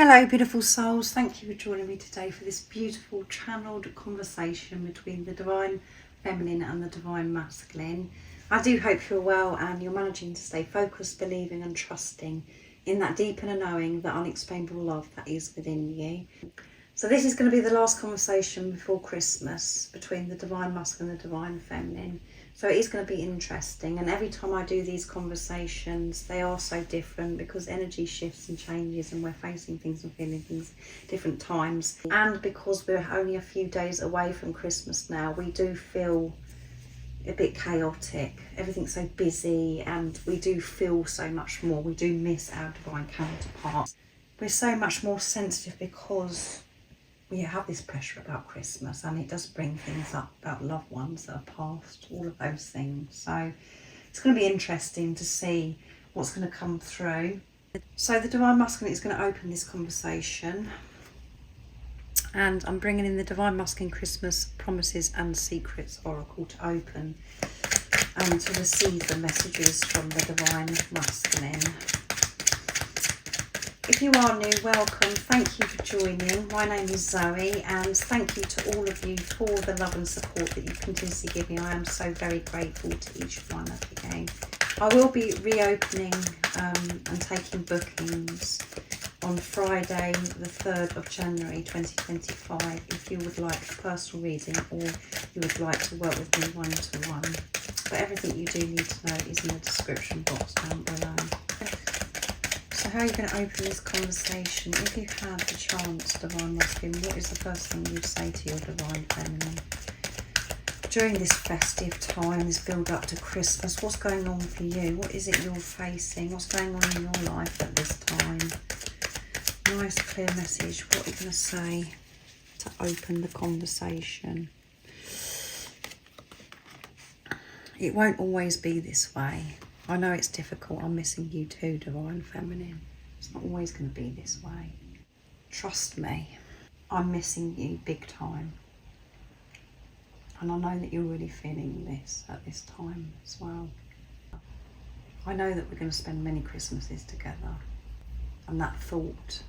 Hello beautiful souls, thank you for joining me today for this beautiful channeled conversation between the Divine Feminine and the Divine Masculine. I do hope you're well and you're managing to stay focused, believing and trusting in that deep inner knowing, that unexplainable love that is within you. So this is going to be the last conversation before Christmas between the Divine Masculine and the Divine Feminine. So it is going to be interesting, and every time I do these conversations they are so different because energy shifts and changes and we're facing things and feeling things different times. And because we're only a few days away from Christmas now, we do feel a bit chaotic. Everything's so busy and we do feel so much more. We do miss our divine counterparts. We're so much more sensitive because we have this pressure about Christmas, and it does bring things up about loved ones that are past, all of those things. So it's going to be interesting to see what's going to come through. So the Divine Masculine is going to open this conversation, and I'm bringing in the Divine Masculine Christmas Promises and Secrets Oracle to open and to receive the messages from the Divine Masculine. If you are new, welcome. Thank you for joining. My name is Zoe, and thank you to all of you for the love and support that you continuously give me. I am so very grateful to each one of you. I will be reopening and taking bookings on Friday the 3rd of January 2025 if you would like a personal reading or you would like to work with me one-to-one. But everything you do need to know is in the description box down below. So how are you going to open this conversation? If you had the chance, Divine Masculine, what is the first thing you'd say to your Divine Feminine? During this festive time, this build up to Christmas, what's going on for you? What is it you're facing? What's going on in your life at this time? Nice clear message. What are you going to say to open the conversation? It won't always be this way. I know it's difficult. I'm missing you too, Divine Feminine. It's not always going to be this way. Trust me, I'm missing you big time. And I know that you're really feeling this at this time as well. I know that we're going to spend many Christmases together. And that thought,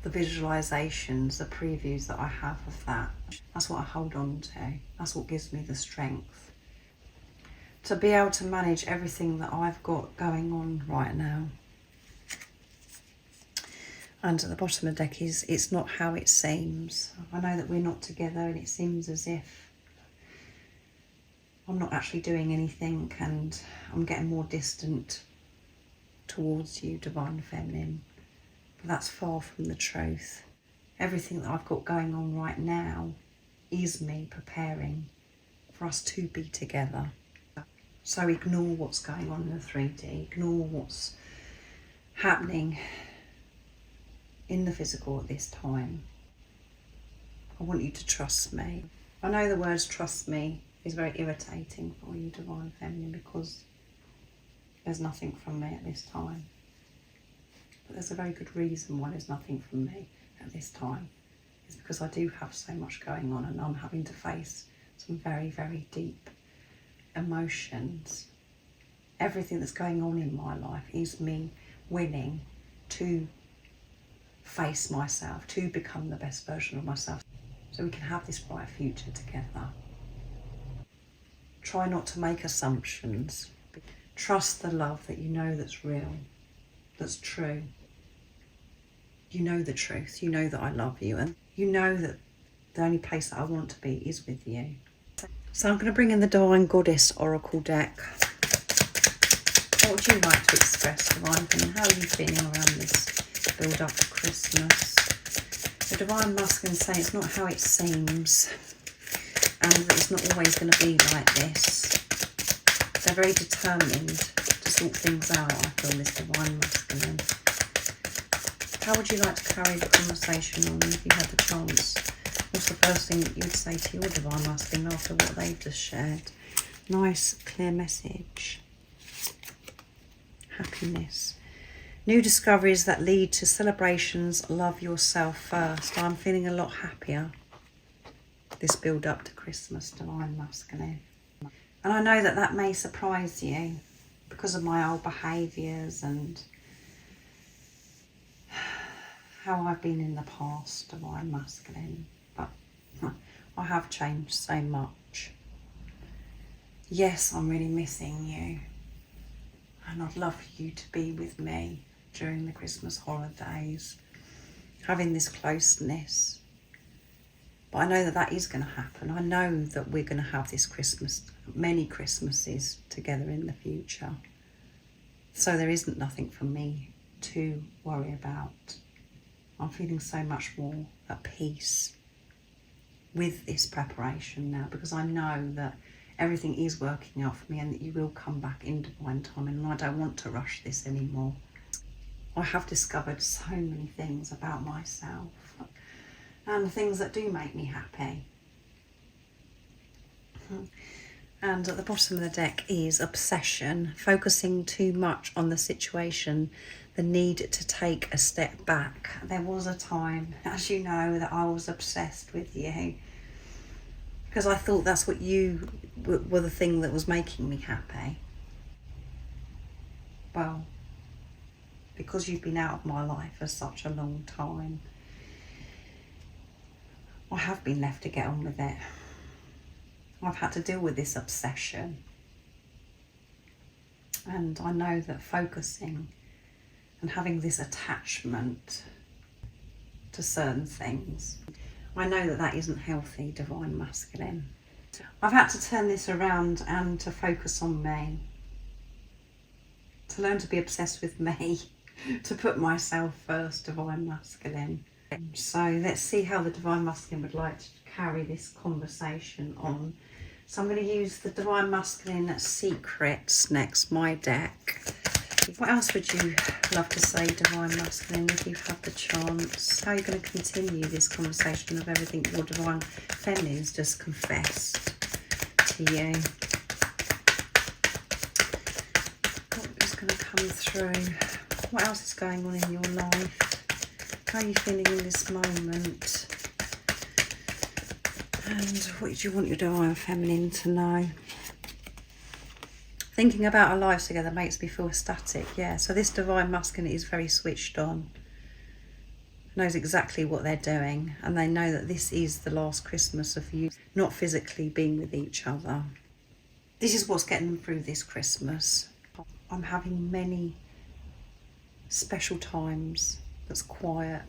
the visualizations, the previews that I have of that, that's what I hold on to. That's what gives me the strength to be able to manage everything that I've got going on right now. And at the bottom of the deck is, it's not how it seems. I know that we're not together and it seems as if I'm not actually doing anything and I'm getting more distant towards you, Divine Feminine. But that's far from the truth. Everything that I've got going on right now is me preparing for us to be together. So ignore what's going on in the 3D, ignore what's happening in the physical at this time. I want you to trust me. I know the words trust me is very irritating for you, Divine Feminine, because there's nothing from me at this time. But there's a very good reason why there's nothing from me at this time. It's because I do have so much going on and I'm having to face some very, very deep emotions. Everything that's going on in my life is me willing to face myself, to become the best version of myself, so we can have this bright future together. Try not to make assumptions. Trust the love that you know that's real, that's true. You know the truth. You know that I love you, and you know that the only place that I want to be is with you. So I'm going to bring in the Divine Goddess Oracle deck. What would you like to express, Divine Feminine? How are you feeling around this build up to Christmas? The Divine Masculine saying it's not how it seems, and that it's not always going to be like this. They're very determined to sort things out, I feel, this Divine Masculine. How would you like to carry the conversation on if you had the chance? What's the first thing that you would say to your Divine Masculine after what they've just shared? Nice, clear message. Happiness. New discoveries that lead to celebrations. Love yourself first. I'm feeling a lot happier this build up to Christmas, Divine Masculine. And I know that that may surprise you because of my old behaviours and how I've been in the past, Divine Masculine, but I have changed so much. Yes, I'm really missing you, and I'd love for you to be with me during the Christmas holidays, having this closeness. But I know that that is going to happen. I know that we're going to have this Christmas, many Christmases together in the future. So there isn't nothing for me to worry about. I'm feeling so much more at peace with this preparation now, because I know that everything is working out for me and that you will come back in divine time, and I don't want to rush this anymore. I have discovered so many things about myself and things that do make me happy. And at the bottom of the deck is obsession, focusing too much on the situation, the need to take a step back. There was a time, as you know, that I was obsessed with you because I thought that's what you were, the thing that was making me happy. Well, because you've been out of my life for such a long time, I have been left to get on with it. I've had to deal with this obsession. And I know that focusing and having this attachment to certain things, I know that that isn't healthy, Divine Masculine. I've had to turn this around and to focus on me, to learn to be obsessed with me, to put myself first, Divine Masculine. So let's see how the Divine Masculine would like to carry this conversation on. So I'm going to use the Divine Masculine Secrets next, my deck. What else would you love to say, Divine Masculine, if you have the chance? How are you going to continue this conversation of everything your Divine Feminine's just confessed to you? What is going to come through? What else is going on in your life? How are you feeling in this moment? And what do you want your Divine Feminine to know? Thinking about our lives together makes me feel ecstatic, yeah. So this Divine Masculine is very switched on, knows exactly what they're doing, and they know that this is the last Christmas of you not physically being with each other. This is what's getting them through this Christmas. I'm having many special times that's quiet,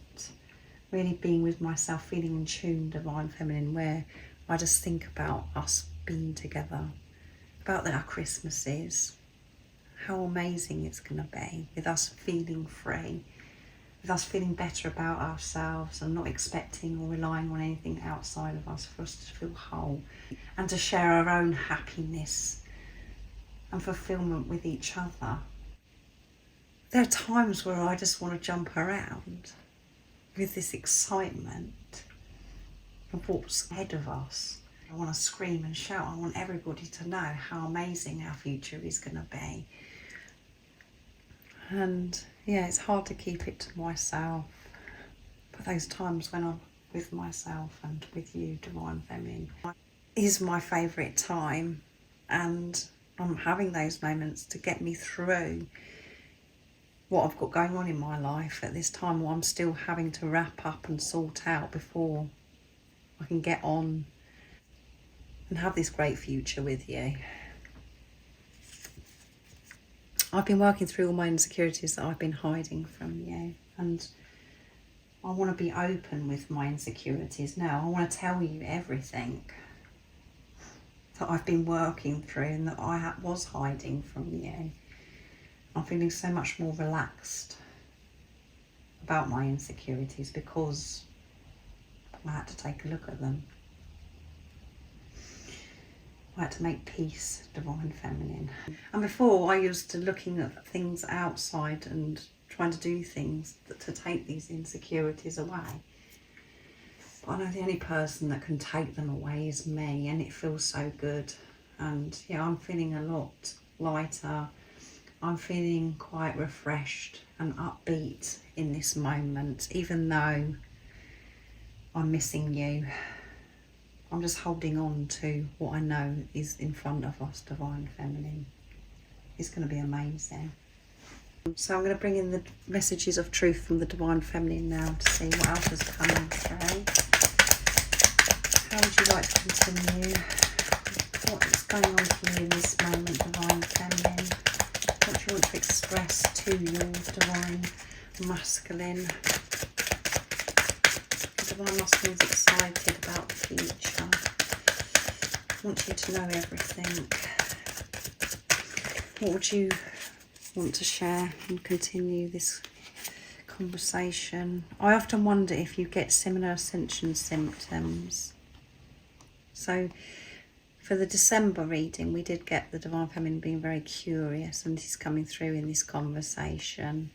really being with myself, feeling in tune, Divine Feminine, where I just think about us being together, about our Christmases, how amazing it's going to be, with us feeling free, with us feeling better about ourselves and not expecting or relying on anything outside of us for us to feel whole and to share our own happiness and fulfillment with each other. There are times where I just want to jump around with this excitement of what's ahead of us. I want to scream and shout. I want everybody to know how amazing our future is going to be. And yeah, it's hard to keep it to myself. But those times when I'm with myself and with you, Divine Feminine, is my favourite time. And I'm having those moments to get me through what I've got going on in my life at this time, where I'm still having to wrap up and sort out before I can get on and have this great future with you. I've been working through all my insecurities that I've been hiding from you, and I want to be open with my insecurities now. I want to tell you everything that I've been working through and that I was hiding from you. I'm feeling so much more relaxed about my insecurities because I had to take a look at them. I had to make peace, Divine Feminine. And before, I used to looking at things outside and trying to do things to take these insecurities away. But I know the only person that can take them away is me, and it feels so good. And yeah, I'm feeling a lot lighter. I'm feeling quite refreshed and upbeat in this moment, even though I'm missing you. I'm just holding on to what I know is in front of us, Divine Feminine. It's going to be amazing. So I'm going to bring in the messages of truth from the Divine Feminine now to see what else is coming through. How would you like to continue? What is going on for you in this moment, Divine Feminine? What do you want to express to your Divine Masculine? The Divine Masculine is excited about the future. I want you to know everything. What would you want to share and continue this conversation? I often wonder if you get similar Ascension symptoms. So for the December reading, we did get the Divine Feminine being very curious, and this is coming through in this conversation.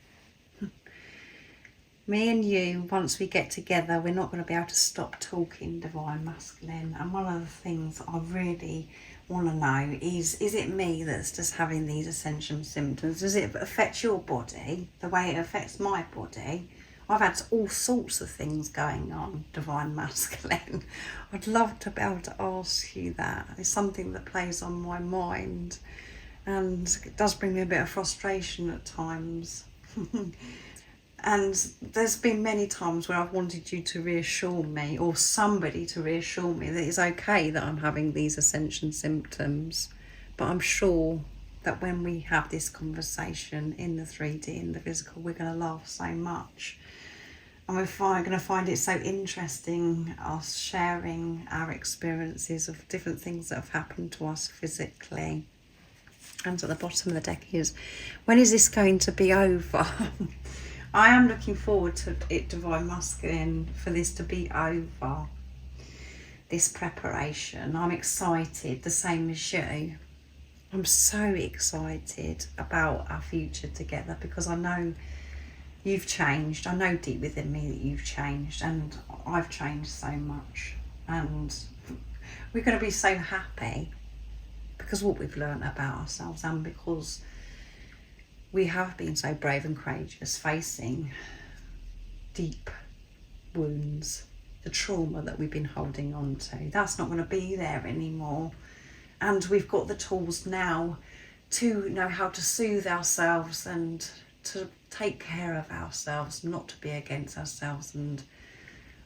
Me and you, once we get together, we're not going to be able to stop talking, Divine Masculine. And one of the things I really want to know is it me that's just having these Ascension symptoms? Does it affect your body the way it affects my body? I've had all sorts of things going on, Divine Masculine. I'd love to be able to ask you that. It's something that plays on my mind, and it does bring me a bit of frustration at times. And there's been many times where I've wanted you to reassure me, or somebody to reassure me, that it's okay that I'm having these Ascension symptoms. But I'm sure that when we have this conversation in the 3D, in the physical, we're going to laugh so much. And we're going to find it so interesting, us sharing our experiences of different things that have happened to us physically. And at the bottom of the deck is, when is this going to be over? I am looking forward to it, Divine Masculine, for this to be over, this preparation. I'm excited, the same as you. I'm so excited about our future together, because I know you've changed. I know deep within me that you've changed, and I've changed so much. And we're going to be so happy because what we've learned about ourselves, and because we have been so brave and courageous, facing deep wounds, the trauma that we've been holding on to. That's not going to be there anymore. And we've got the tools now to know how to soothe ourselves and to take care of ourselves, not to be against ourselves. And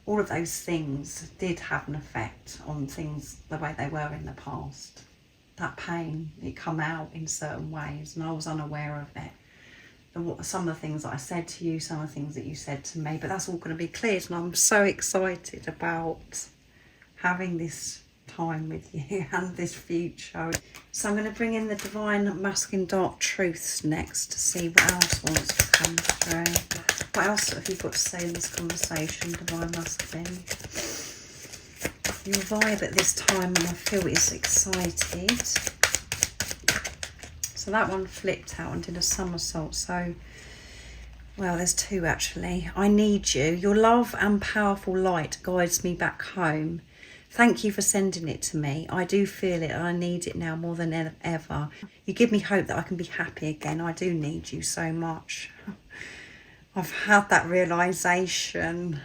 all of those things did have an effect on things the way they were in the past. That pain, it come out in certain ways, and I was unaware of it. Some of the things that I said to you, some of the things that you said to me, but that's all going to be cleared, and I'm so excited about having this time with you and this future. So I'm going to bring in the Divine Masculine Dark Truths next to see what else wants to come through. What else have you got to say in this conversation, Divine Masculine? Your vibe at this time, I feel, is excited. So that one flipped out and did a somersault. So, well, there's two actually. I need you. Your love and powerful light guides me back home. Thank you for sending it to me. I do feel it, and I need it now more than ever. You give me hope that I can be happy again. I do need you so much. I've had that realisation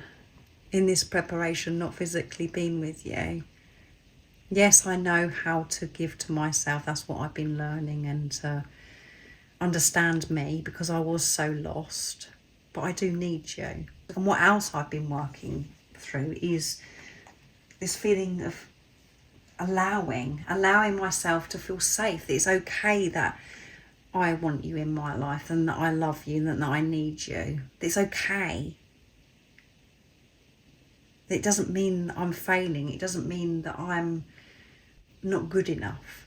in this preparation, not physically being with you. Yes, I know how to give to myself. That's what I've been learning, and to understand me, because I was so lost. But I do need you. And what else I've been working through is this feeling of allowing myself to feel safe. That it's okay that I want you in my life, and that I love you, and that I need you. It's okay. It doesn't mean I'm failing. It doesn't mean that I'm not good enough.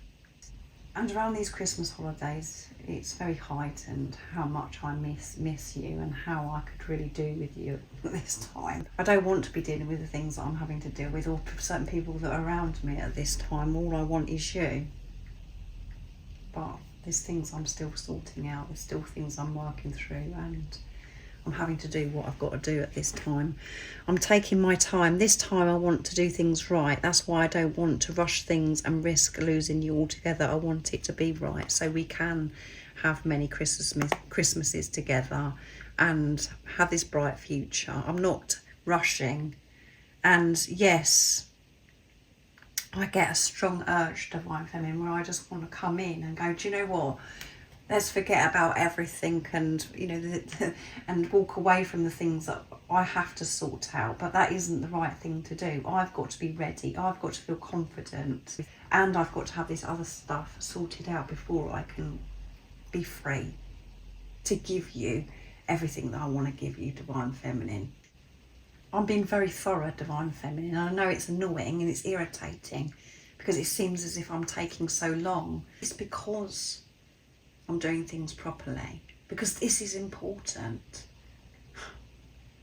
And around these Christmas holidays, it's very heightened how much I miss you, and how I could really do with you at this time. I don't want to be dealing with the things that I'm having to deal with, or certain people that are around me at this time. All I want is you. But there's things I'm still sorting out. There's still things I'm working through, and I'm having to do what I've got to do at this time. I'm taking my time. This time I want to do things right. That's why I don't want to rush things and risk losing you altogether. I want it to be right, so we can have many Christmases together and have this bright future. I'm not rushing. And yes, I get a strong urge, Divine Feminine, where I just want to come in and go, do you know what? let's forget about everything and, you know, and walk away from the things that I have to sort out. But that isn't the right thing to do. I've got to be ready. I've got to feel confident. And I've got to have this other stuff sorted out before I can be free to give you everything that I want to give you, Divine Feminine. I'm being very thorough, Divine Feminine. I know it's annoying and it's irritating because it seems as if I'm taking so long. It's because I'm doing things properly, because this is important.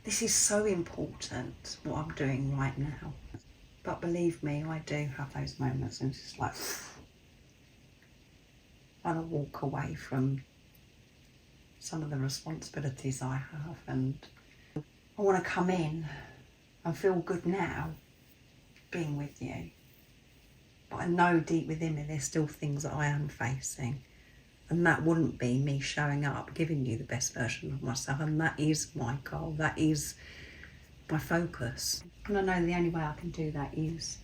This is so important, what I'm doing right now. But believe me, I do have those moments and it's just like, I want to walk away from some of the responsibilities I have, and I want to come in and feel good now being with you. But I know deep within me there's still things that I am facing, and that wouldn't be me showing up, giving you the best version of myself, and that is my goal, that is my focus. And I know the only way I can do that is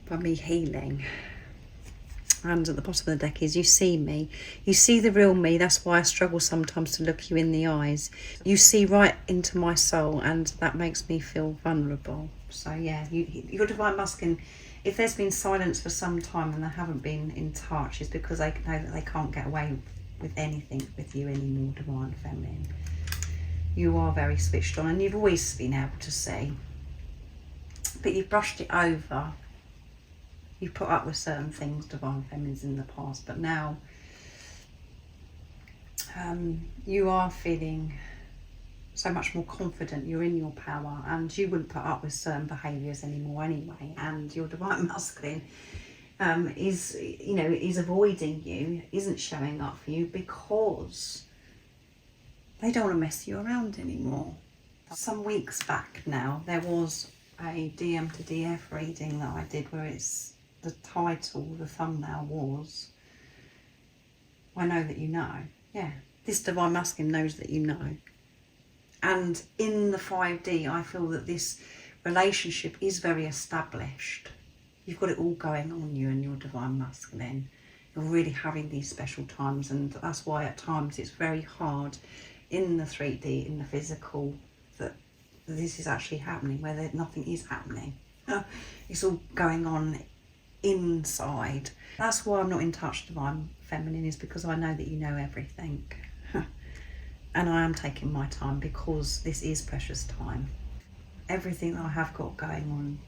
by me healing. And at the bottom of the deck is, you see me, you see the real me. That's why I struggle sometimes to look you in the eyes. You see right into my soul, and that makes me feel vulnerable. So yeah, your Divine Masculine, if there's been silence for some time and they haven't been in touch, it's because they know that they can't get away with anything with you anymore, Divine Feminine. You are very switched on, and you've always been able to see, but you've brushed it over. You've put up with certain things, Divine Feminines, in the past, but now you are feeling so much more confident. You're in your power, and you wouldn't put up with certain behaviours anymore anyway. And your Divine Masculine is avoiding you, isn't showing up for you because they don't want to mess you around anymore. Some weeks back now, there was a DM to DF reading that I did where the title, the thumbnail was, I know that you know. Yeah, this Divine Masculine knows that you know. And in the 5D, I feel that this relationship is very established. You've got it all going on, you and your Divine Masculine. You're really having these special times, and that's why at times it's very hard in the 3D, in the physical, that this is actually happening, where nothing is happening. It's all going on inside. That's why I'm not in touch, Divine Feminine, is because I know that you know everything. And I am taking my time because this is precious time. Everything that I have got going on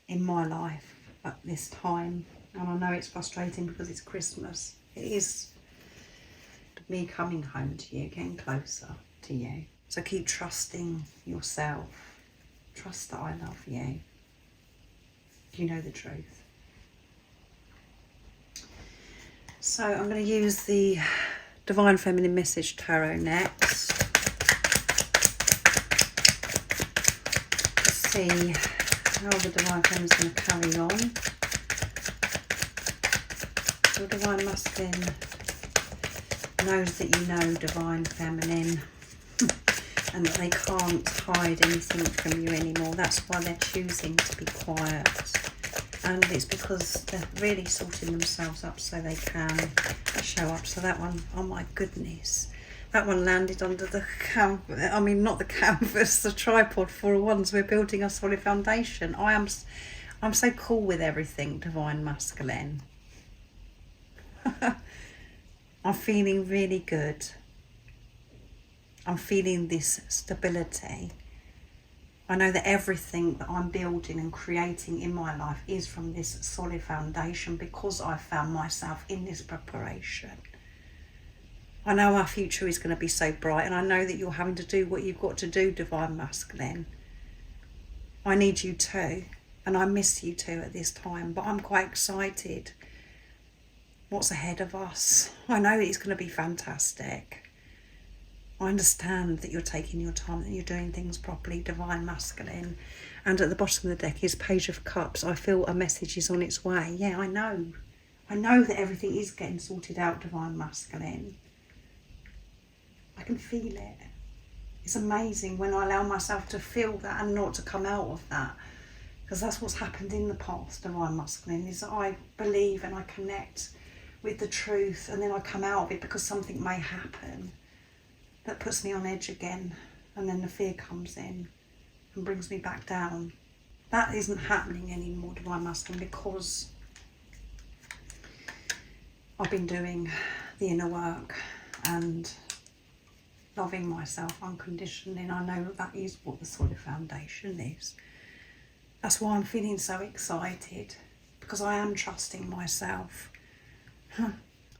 in my life at this time, and I know it's frustrating because it's Christmas. It is me coming home to you, getting closer to you. So keep trusting yourself. Trust that I love you. You know the truth. So I'm going to use the Divine Feminine Message Tarot next to see how the Divine Feminine is going to carry on. Your Divine Masculine knows that you know, Divine Feminine, and that they can't hide anything from you anymore. That's why they're choosing to be quiet. And it's because they're really sorting themselves up so they can show up. So that one, oh my goodness, that one landed under the canvas. I mean, not the canvas, the tripod for once. We're building a solid foundation. I'm so cool with everything, Divine Masculine. I'm feeling really good. I'm feeling this stability. I know that everything that I'm building and creating in my life is from this solid foundation because I found myself in this preparation. I know our future is going to be so bright, and I know that you're having to do what you've got to do, Divine Masculine. I need you too, and I miss you too at this time, but I'm quite excited. What's ahead of us? I know it's going to be fantastic. I understand that you're taking your time, that you're doing things properly, Divine Masculine. And at the bottom of the deck is Page of Cups. I feel a message is on its way. Yeah, I know. I know that everything is getting sorted out, Divine Masculine. I can feel it. It's amazing when I allow myself to feel that and not to come out of that because that's what's happened in the past, divine masculine, is that I believe and I connect with the truth, and then I come out of it because something may happen that puts me on edge again, and then the fear comes in and brings me back down. That isn't happening anymore, divine masculine, because I've been doing the inner work and loving myself unconditionally, and I know that is what the solid foundation is. That's why I'm feeling so excited, because I am trusting myself.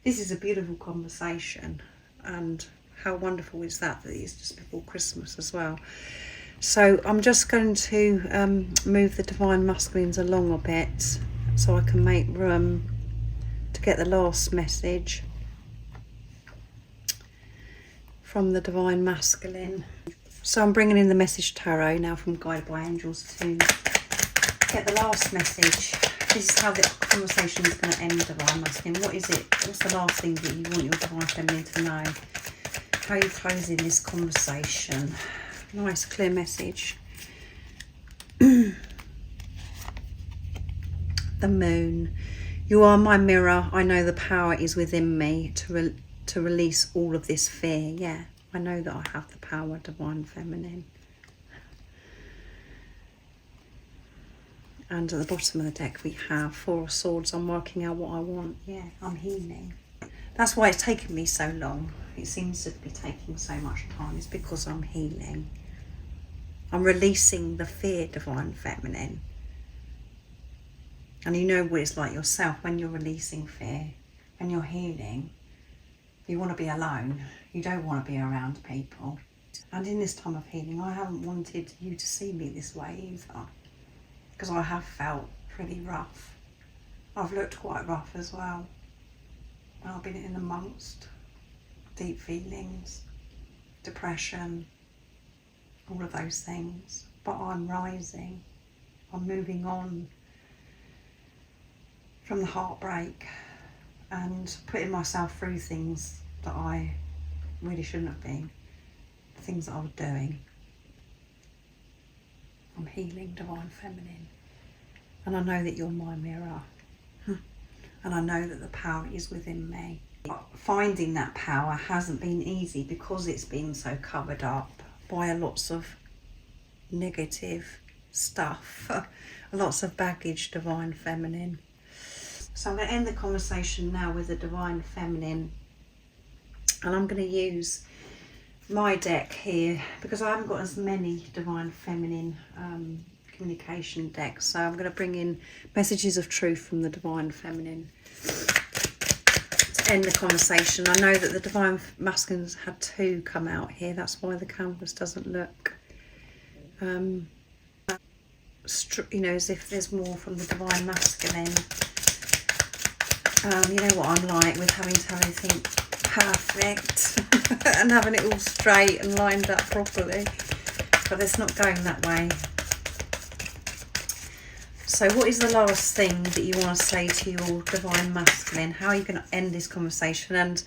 This is a beautiful conversation, and how wonderful is that it's just before Christmas as well. So I'm just going to move the divine masculines along a bit so I can make room to get the last message from the divine masculine. So I'm bringing in the message tarot now from Guided by Angels to get the last message. This is how the conversation is going to end, divine masculine. What is it? What's the last thing that you want your divine feminine to know? How are you closing this conversation? Nice clear message. The moon. You are my mirror. I know the power is within me to release all of this fear. Yeah, I know that I have the power, divine feminine. And at the bottom of the deck we have Four of Swords. I'm working out what I want. Yeah, I'm healing. That's why it's taken me so long. It seems to be taking so much time. It's because I'm healing. I'm releasing the fear, divine feminine. And you know what it's like yourself when you're releasing fear, when you're healing. You want to be alone. You don't want to be around people. And in this time of healing, I haven't wanted you to see me this way either, because I have felt pretty rough. I've looked quite rough as well. I've been in amongst deep feelings, depression, all of those things. But I'm rising. I'm moving on from the heartbreak and putting myself through things that I really shouldn't have been, the things that I was doing. I'm healing, divine feminine. And I know that you're my mirror. And I know that the power is within me. Finding that power hasn't been easy because it's been so covered up by lots of negative stuff, lots of baggage, divine feminine. So I'm going to end the conversation now with the divine feminine, and I'm going to use my deck here because I haven't got as many divine feminine communication decks. So I'm going to bring in messages of truth from the divine feminine to end the conversation. I know that the divine masculines had two come out here. That's why the canvas doesn't look you know, as if there's more from the divine masculine. You know what I'm like with having to have everything perfect and having it all straight and lined up properly, but it's not going that way. So what is the last thing that you want to say to your divine masculine? How are you going to end this conversation? And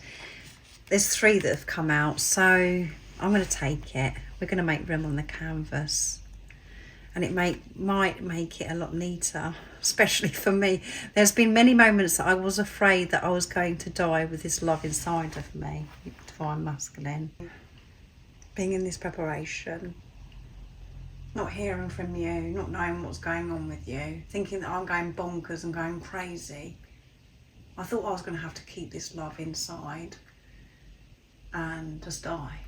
there's three that have come out, so I'm going to take it. We're going to make room on the canvas, and it might make it a lot neater, especially for me. There's been many moments that I was afraid that I was going to die with this love inside of me, divine masculine. Being in this preparation, not hearing from you, not knowing what's going on with you, thinking that I'm going bonkers and going crazy. I thought I was going to have to keep this love inside and just die.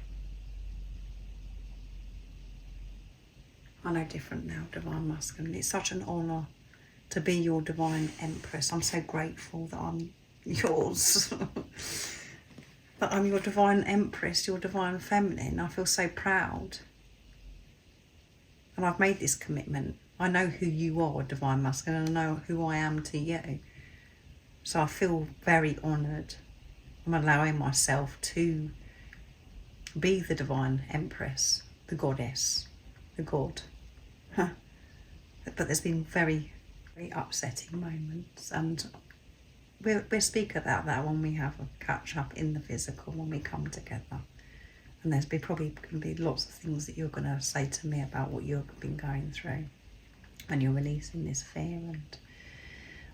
I know different now, divine masculine. It's such an honour to be your divine empress. I'm so grateful that I'm yours. That I'm your divine empress, your divine feminine. I feel so proud. And I've made this commitment. I know who you are, divine masculine, and I know who I am to you. So I feel very honoured. I'm allowing myself to be the divine empress, the goddess, the god. But there's been very, very upsetting moments, and we'll speak about that when we have a catch up in the physical, when we come together. And there's probably going to be lots of things that you're going to say to me about what you've been going through. and you're releasing this fear. And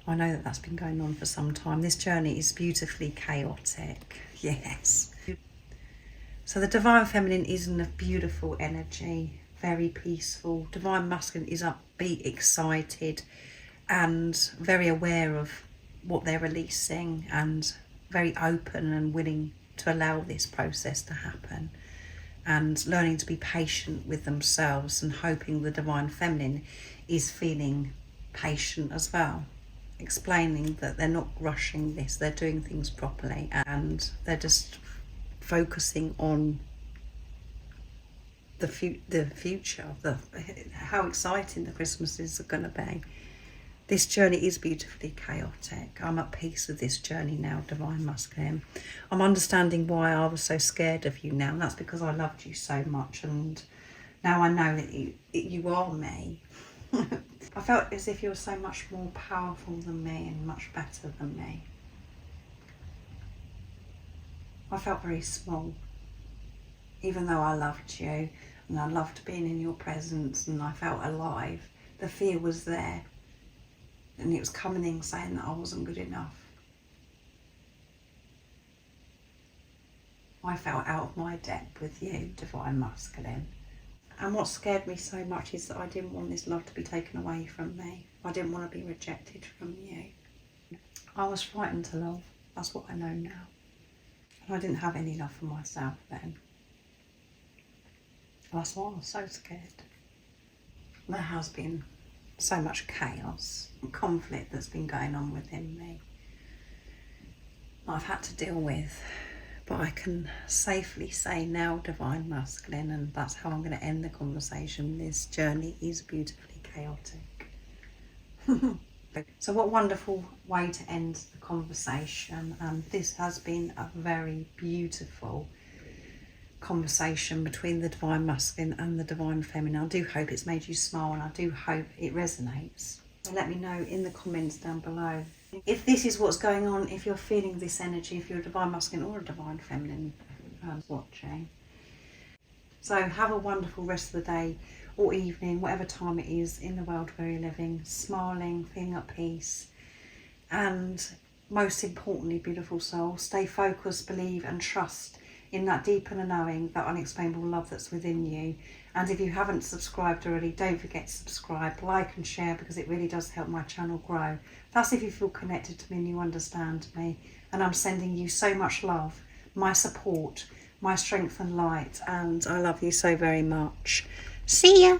I know that that's been going on for some time. This journey is beautifully chaotic. Yes. So the Divine Feminine is in a beautiful energy, very peaceful. Divine Masculine is upbeat, excited, and very aware of what they're releasing, and very open and willing to allow this process to happen, and learning to be patient with themselves, and hoping the Divine Feminine is feeling patient as well, explaining that they're not rushing this, they're doing things properly, and they're just focusing on the future, how exciting the Christmases are going to be. This journey is beautifully chaotic. I'm at peace with this journey now, Divine Masculine. I'm understanding why I was so scared of you now, and that's because I loved you so much, and now I know that you are me. I felt as if you were so much more powerful than me and much better than me. I felt very small, even though I loved you and I loved being in your presence and I felt alive. The fear was there, and it was coming in saying that I wasn't good enough. I felt out of my depth with you, Divine Masculine. And what scared me so much is that I didn't want this love to be taken away from me. I didn't want to be rejected from you. I was frightened to love. That's what I know now. And I didn't have any love for myself then. That's why I was so scared. There has been so much chaos and conflict that's been going on within me that I've had to deal with. But I can safely say now, Divine Masculine, and that's how I'm going to end the conversation, this journey is beautifully chaotic. So what wonderful way to end the conversation. This has been a very beautiful conversation between the Divine Masculine and the Divine Feminine. I do hope it's made you smile, and I do hope it resonates. So let me know in the comments down below if this is what's going on, if you're feeling this energy, if you're a Divine Masculine or a Divine Feminine watching. So have a wonderful rest of the day or evening, whatever time it is in the world where you're living, smiling, feeling at peace, and most importantly, beautiful soul, stay focused, believe and trust in that deep inner knowing, that unexplainable love that's within you. And if you haven't subscribed already, don't forget to subscribe, like and share, because it really does help my channel grow. That's if you feel connected to me and you understand me. And I'm sending you so much love, my support, my strength and light, and I love you so very much. See ya!